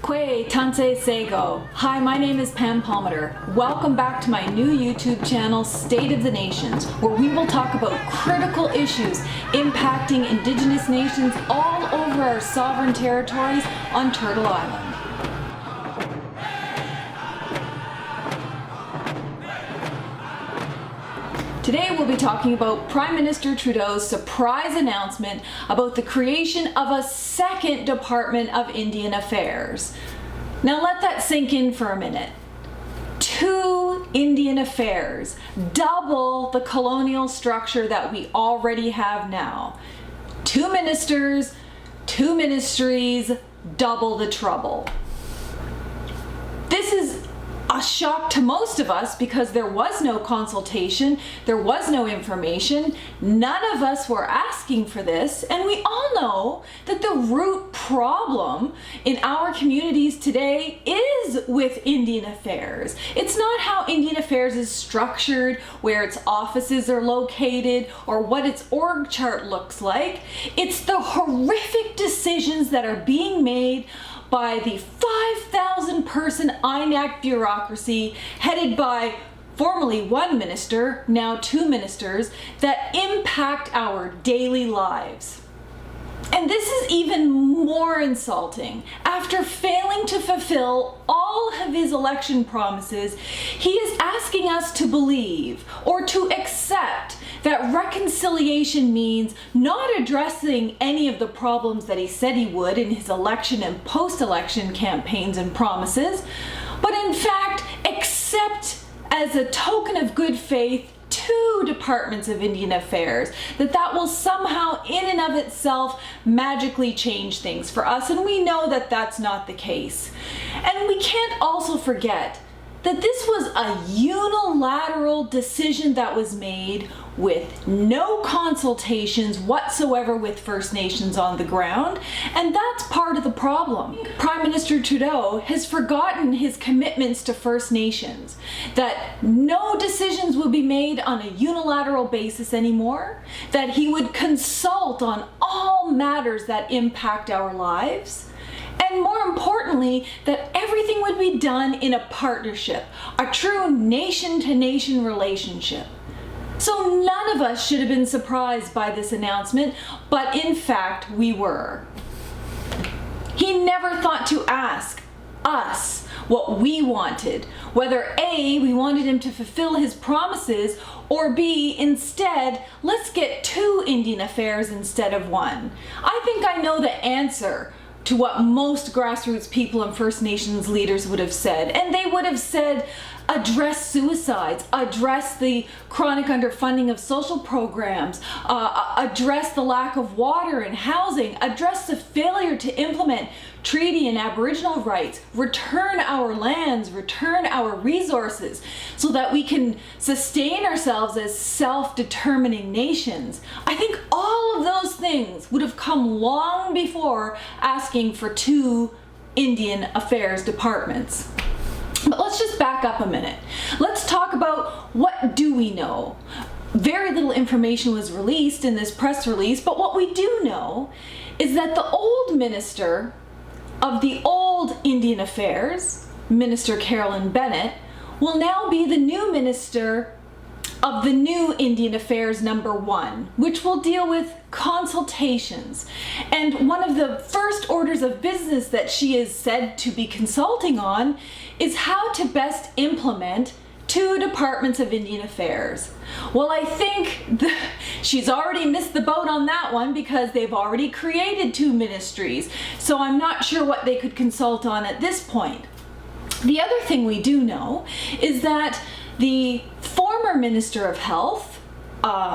Kwe Tanse Sego. Hi, my name is Palmater. Welcome back to my new YouTube channel, State of the Nations, where we will talk about critical issues impacting Indigenous nations all over our sovereign territories on Turtle Island. Today we'll be talking about Prime Minister Trudeau's surprise announcement about the creation of a second Department of Indian Affairs. Now let that sink in for a minute. 2 Indian Affairs, double the colonial structure that we already have now. 2 ministers, 2 ministries, double the trouble. This is a shock to most of us because there was no consultation, there was no information, none of us were asking for this, and we all know that the root problem in our communities today is with Indian Affairs. It's not how Indian Affairs is structured, where its offices are located, or what its org chart looks like. It's the horrific decisions that are being made by the 5,000 person INAC bureaucracy headed by formerly 1 minister, now 2 ministers, that impact our daily lives. And this is even more insulting. After failing to fulfill all of his election promises, he is asking us to believe or to accept that reconciliation means not addressing any of the problems that he said he would in his election and post-election campaigns and promises, but in fact accept as a token of good faith 2 departments of Indian Affairs, that will somehow in and of itself magically change things for us, and we know that that's not the case. And we can't also forget that this was a unilateral decision that was made with no consultations whatsoever with First Nations on the ground, and that's part of the problem. Prime Minister Trudeau has forgotten his commitments to First Nations, that no decisions will be made on a unilateral basis anymore, that he would consult on all matters that impact our lives, and more importantly, that everything would be done in a partnership, a true nation-to-nation relationship. So none of us should have been surprised by this announcement, but in fact we were. He never thought to ask us what we wanted, whether A, we wanted him to fulfill his promises, or B, instead, let's get 2 Indian Affairs instead of 1. I think I know the answer to what most grassroots people and First Nations leaders would have said. And they would have said, address suicides, address the chronic underfunding of social programs, address the lack of water and housing, address the failure to implement treaty and Aboriginal rights, return our lands, return our resources so that we can sustain ourselves as self-determining nations. I think all of those things would have come long before asking for 2 Indian Affairs departments. But let's just back up a minute. Let's talk about what do we know. Very little information was released in this press release, but what we do know is that the old minister of the old Indian Affairs, Minister Carolyn Bennett, will now be the new minister of the new Indian Affairs number 1, which will deal with consultations. And one of the first orders of business that she is said to be consulting on is how to best implement 2 departments of Indian Affairs. Well, I think she's already missed the boat on that one because they've already created 2 ministries, so I'm not sure what they could consult on at this point. The other thing we do know is that the former Minister of Health,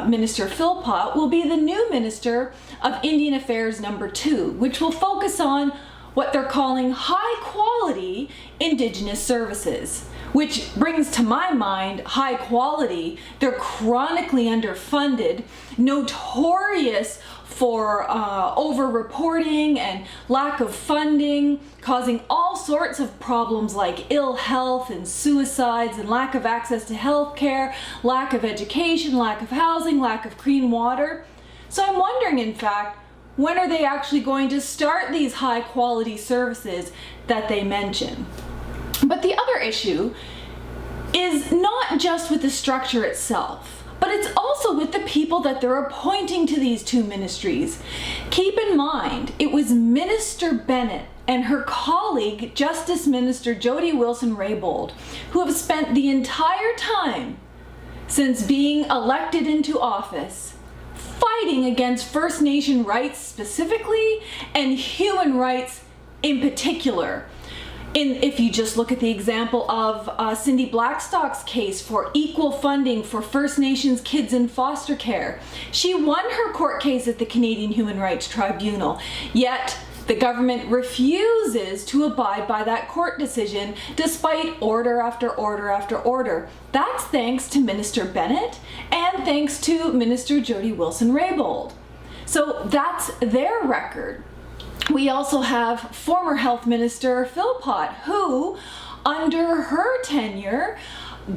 Minister Philpott, will be the new Minister of Indian Affairs number 2, which will focus on what they're calling high-quality Indigenous services, which brings to my mind high quality. They're chronically underfunded, notorious for over-reporting and lack of funding, causing all sorts of problems like ill health and suicides and lack of access to health care, lack of education, lack of housing, lack of clean water. So I'm wondering, in fact, When are they actually going to start these high quality services that they mention? But the other issue is not just with the structure itself, but it's also with the people that they're appointing to these two ministries. Keep in mind, it was Minister Bennett and her colleague, Justice Minister Jody Wilson-Raybould, who have spent the entire time since being elected into office fighting against First Nation rights specifically and human rights in particular. If you just look at the example of Cindy Blackstock's case for equal funding for First Nations kids in foster care, she won her court case at the Canadian Human Rights Tribunal, yet the government refuses to abide by that court decision despite order after order after order. That's thanks to Minister Bennett and thanks to Minister Jody Wilson-Raybould. So that's their record. We also have former Health Minister Philpott, who, under her tenure,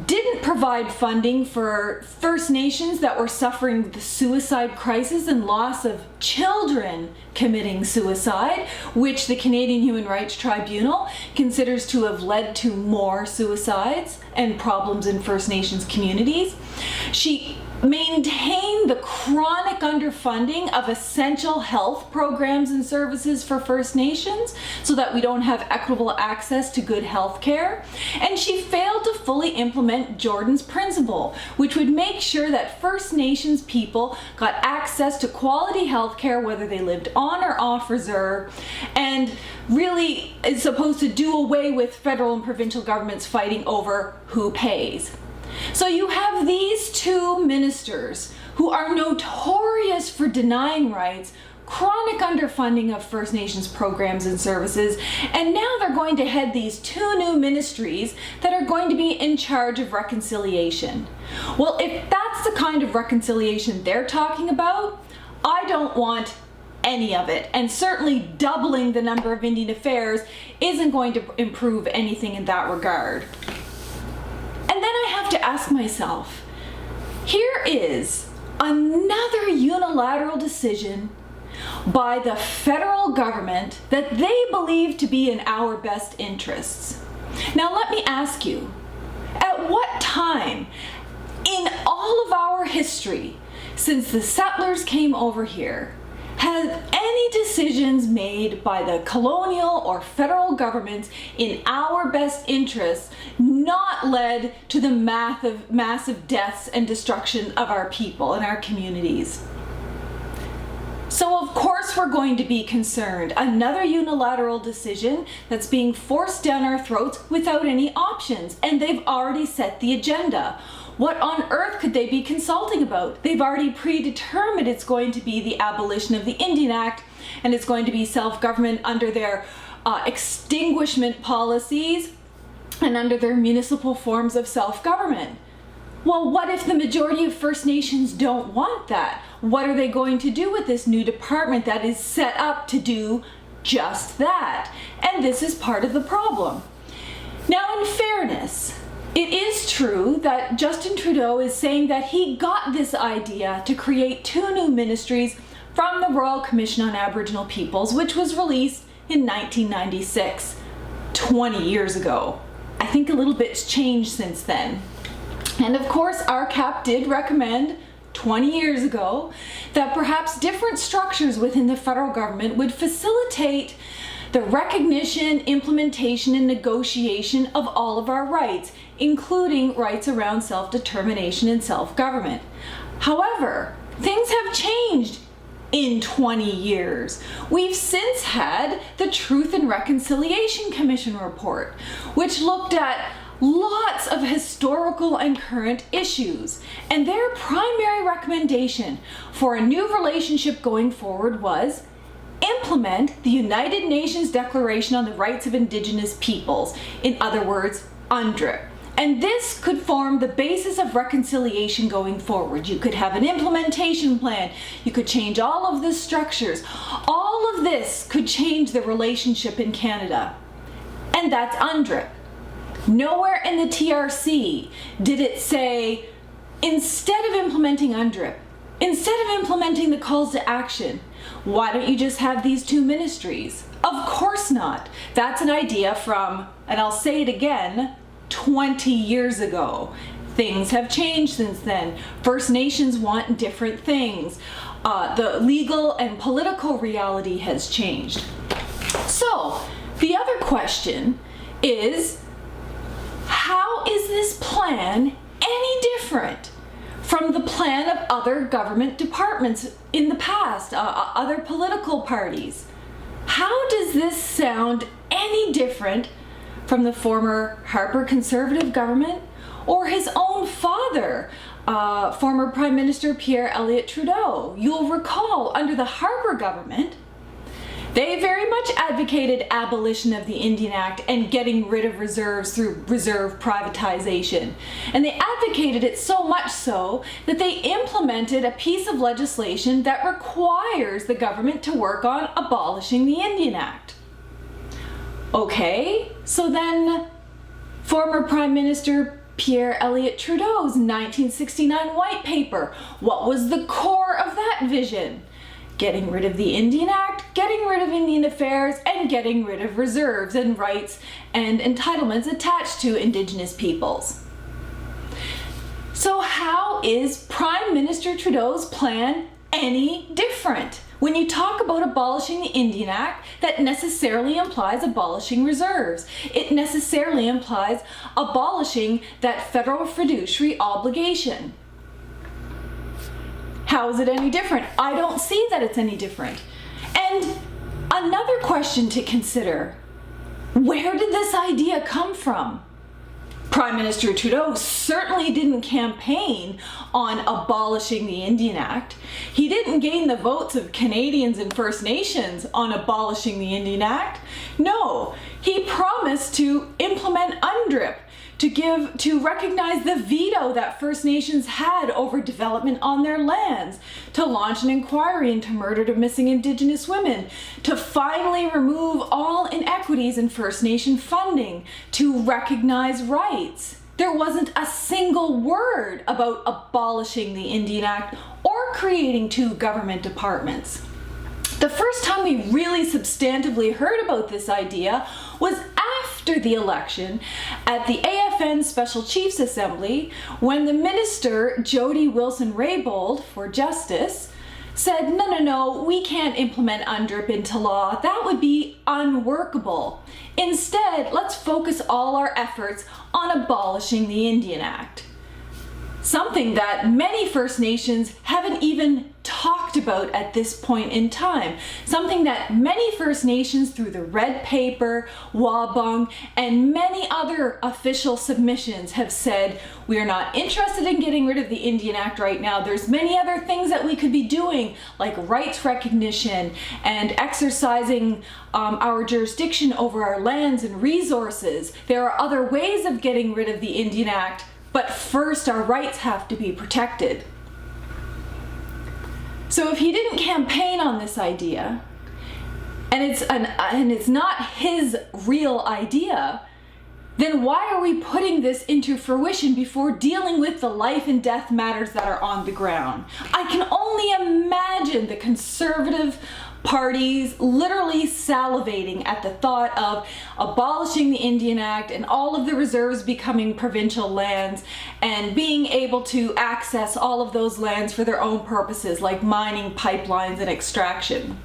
didn't provide funding for First Nations that were suffering the suicide crisis and loss of children committing suicide, which the Canadian Human Rights Tribunal considers to have led to more suicides and problems in First Nations communities. She maintain the chronic underfunding of essential health programs and services for First Nations so that we don't have equitable access to good health care. And she failed to fully implement Jordan's Principle, which would make sure that First Nations people got access to quality health care whether they lived on or off reserve, and really is supposed to do away with federal and provincial governments fighting over who pays. So you have these two ministers who are notorious for denying rights, chronic underfunding of First Nations programs and services, and now they're going to head these two new ministries that are going to be in charge of reconciliation. Well, if that's the kind of reconciliation they're talking about, I don't want any of it, and certainly doubling the number of Indian affairs isn't going to improve anything in that regard. And then I have to ask myself, here is another unilateral decision by the federal government that they believe to be in our best interests. Now let me ask you, at what time in all of our history since the settlers came over here have any decisions made by the colonial or federal governments in our best interests not led to the massive deaths and destruction of our people and our communities? So of course we're going to be concerned. Another unilateral decision that's being forced down our throats without any options, and they've already set the agenda. What on earth could they be consulting about? They've already predetermined it's going to be the abolition of the Indian Act, and it's going to be self-government under their extinguishment policies and under their municipal forms of self-government. Well, what if the majority of First Nations don't want that? What are they going to do with this new department that is set up to do just that? And this is part of the problem. Now, in fairness, it is true that Justin Trudeau is saying that he got this idea to create two new ministries from the Royal Commission on Aboriginal Peoples, which was released in 1996, 20 years ago. I think a little bit's changed since then. And of course, RCAP did recommend 20 years ago that perhaps different structures within the federal government would facilitate the recognition, implementation, and negotiation of all of our rights, including rights around self-determination and self-government. However, things have changed in 20 years. We've since had the Truth and Reconciliation Commission report, which looked at lots of historical and current issues, and their primary recommendation for a new relationship going forward was implement the United Nations Declaration on the Rights of Indigenous Peoples, in other words, UNDRIP. And this could form the basis of reconciliation going forward. You could have an implementation plan, you could change all of the structures. All of this could change the relationship in Canada. And that's UNDRIP. Nowhere in the TRC did it say, instead of implementing UNDRIP, Instead of implementing the calls to action, why don't you just have these two ministries? Of course not. That's an idea from, and I'll say it again, 20 years ago. Things have changed since then. First Nations want different things. The legal and political reality has changed. So, the other question is, how is this plan any different from the plan of other government departments in the past, other political parties? How does this sound any different from the former Harper Conservative government or his own father, former Prime Minister Pierre Elliott Trudeau? You'll recall, under the Harper government, they very much advocated abolition of the Indian Act and getting rid of reserves through reserve privatization. And they advocated it so much so that they implemented a piece of legislation that requires the government to work on abolishing the Indian Act. Okay, so then former Prime Minister Pierre Elliott Trudeau's 1969 white paper, what was the core of that vision? Getting rid of the Indian Act, getting rid of Indian affairs, and getting rid of reserves and rights and entitlements attached to Indigenous peoples. So how is Prime Minister Trudeau's plan any different? When you talk about abolishing the Indian Act, that necessarily implies abolishing reserves. It necessarily implies abolishing that federal fiduciary obligation. How is it any different? I don't see that it's any different. And another question to consider, where did this idea come from? Prime Minister Trudeau certainly didn't campaign on abolishing the Indian Act. He didn't gain the votes of Canadians and First Nations on abolishing the Indian Act. No, he promised to implement UNDRIP, to recognize the veto that First Nations had over development on their lands, to launch an inquiry into murder of missing Indigenous women, to finally remove all inequities in First Nation funding, to recognize rights. There wasn't a single word about abolishing the Indian Act or creating two government departments. The first time we really substantively heard about this idea was after the election at the AFN Special Chiefs Assembly, when the minister, Jody Wilson-Raybould for Justice, said, no, we can't implement UNDRIP into law. That would be unworkable. Instead, let's focus all our efforts on abolishing the Indian Act. Something that many First Nations haven't even talked about at this point in time. Something that many First Nations through the Red Paper, Wabung, and many other official submissions have said, we are not interested in getting rid of the Indian Act right now. There's many other things that we could be doing, like rights recognition and exercising our jurisdiction over our lands and resources. There are other ways of getting rid of the Indian Act, but first our rights have to be protected. So if he didn't campaign on this idea, and it's not his real idea, then why are we putting this into fruition before dealing with the life and death matters that are on the ground? I can only imagine the Conservative parties literally salivating at the thought of abolishing the Indian Act and all of the reserves becoming provincial lands and being able to access all of those lands for their own purposes, like mining, pipelines, and extraction.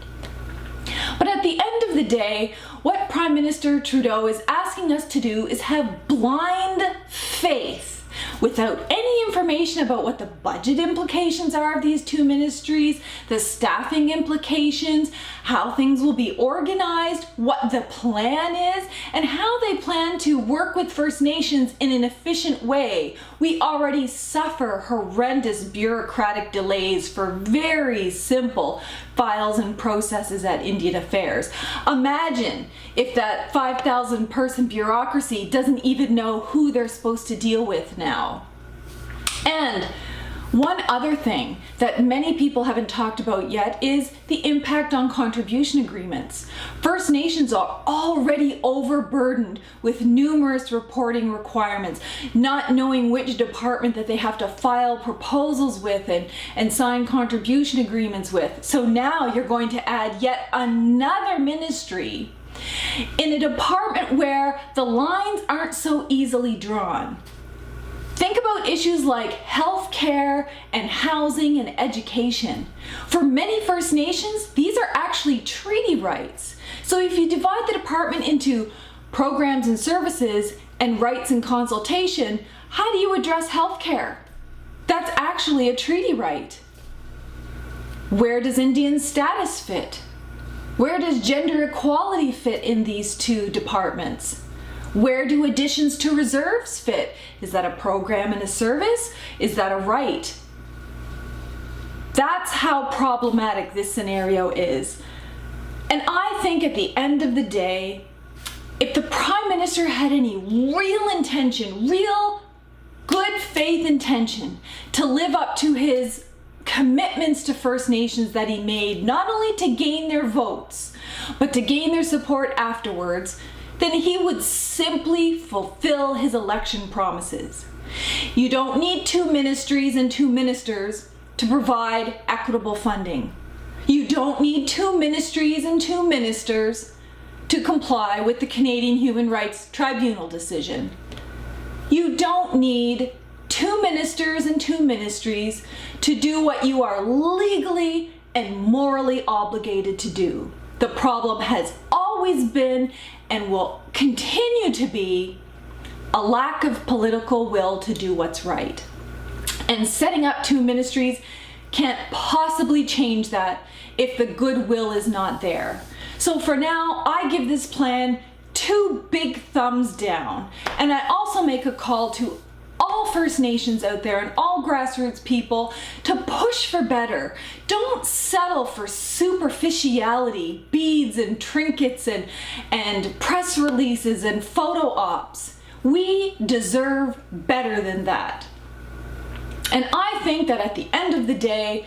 But at the end of the day, what Prime Minister Trudeau is asking us to do is have blind faith without any information about what the budget implications are of these two ministries, the staffing implications, how things will be organized, what the plan is, and how they plan to work with First Nations in an efficient way. We already suffer horrendous bureaucratic delays for very simple files and processes at Indian Affairs. Imagine if that 5,000 person bureaucracy doesn't even know who they're supposed to deal with now. And One other thing that many people haven't talked about yet is the impact on contribution agreements. First Nations are already overburdened with numerous reporting requirements, not knowing which department that they have to file proposals with and sign contribution agreements with. So now you're going to add yet another ministry in a department where the lines aren't so easily drawn. Think about issues like health care and housing and education. For many First Nations, these are actually treaty rights. So if you divide the department into programs and services and rights and consultation, how do you address health care? That's actually a treaty right. Where does Indian status fit? Where does gender equality fit in these two departments? Where do additions to reserves fit? Is that a program and a service? Is that a right? That's how problematic this scenario is. And I think at the end of the day, if the Prime Minister had any real intention, real good faith intention to live up to his commitments to First Nations that he made, not only to gain their votes, but to gain their support afterwards, then he would simply fulfill his election promises. You don't need two ministries and two ministers to provide equitable funding. You don't need two ministries and two ministers to comply with the Canadian Human Rights Tribunal decision. You don't need two ministers and two ministries to do what you are legally and morally obligated to do. The problem has always been and will continue to be a lack of political will to do what's right. And setting up two ministries can't possibly change that if the goodwill is not there. So for now, I give this plan 2 big thumbs down. And I also make a call to all First Nations out there and all grassroots people to push for better. Don't settle for superficiality, beads and trinkets and press releases and photo ops. We deserve better than that. And I think that at the end of the day,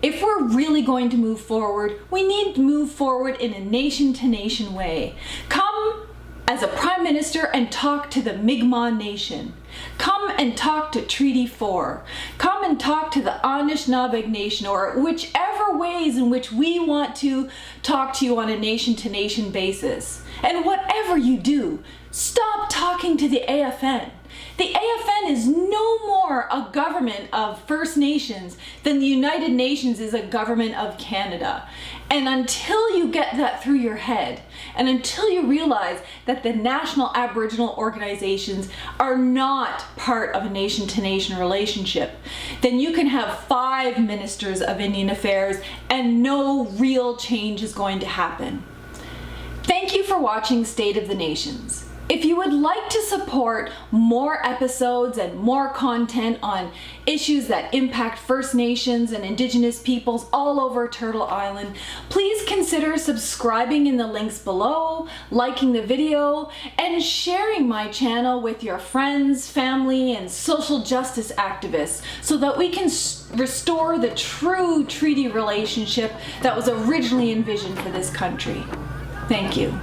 if we're really going to move forward, we need to move forward in a nation-to-nation way. Come as a Prime Minister and talk to the Mi'kmaq Nation. Come and talk to Treaty 4. Come and talk to the Anishinaabe Nation, or whichever ways in which we want to talk to you on a nation-to-nation basis. And whatever you do, stop talking to the AFN. The AFN is no more a government of First Nations than the United Nations is a government of Canada. And until you get that through your head, and until you realize that the national Aboriginal organizations are not part of a nation-to-nation relationship, then you can have 5 ministers of Indian Affairs and no real change is going to happen. Thank you for watching State of the Nations. If you would like to support more episodes and more content on issues that impact First Nations and Indigenous peoples all over Turtle Island, please consider subscribing in the links below, liking the video, and sharing my channel with your friends, family, and social justice activists so that we can restore the true treaty relationship that was originally envisioned for this country. Thank you.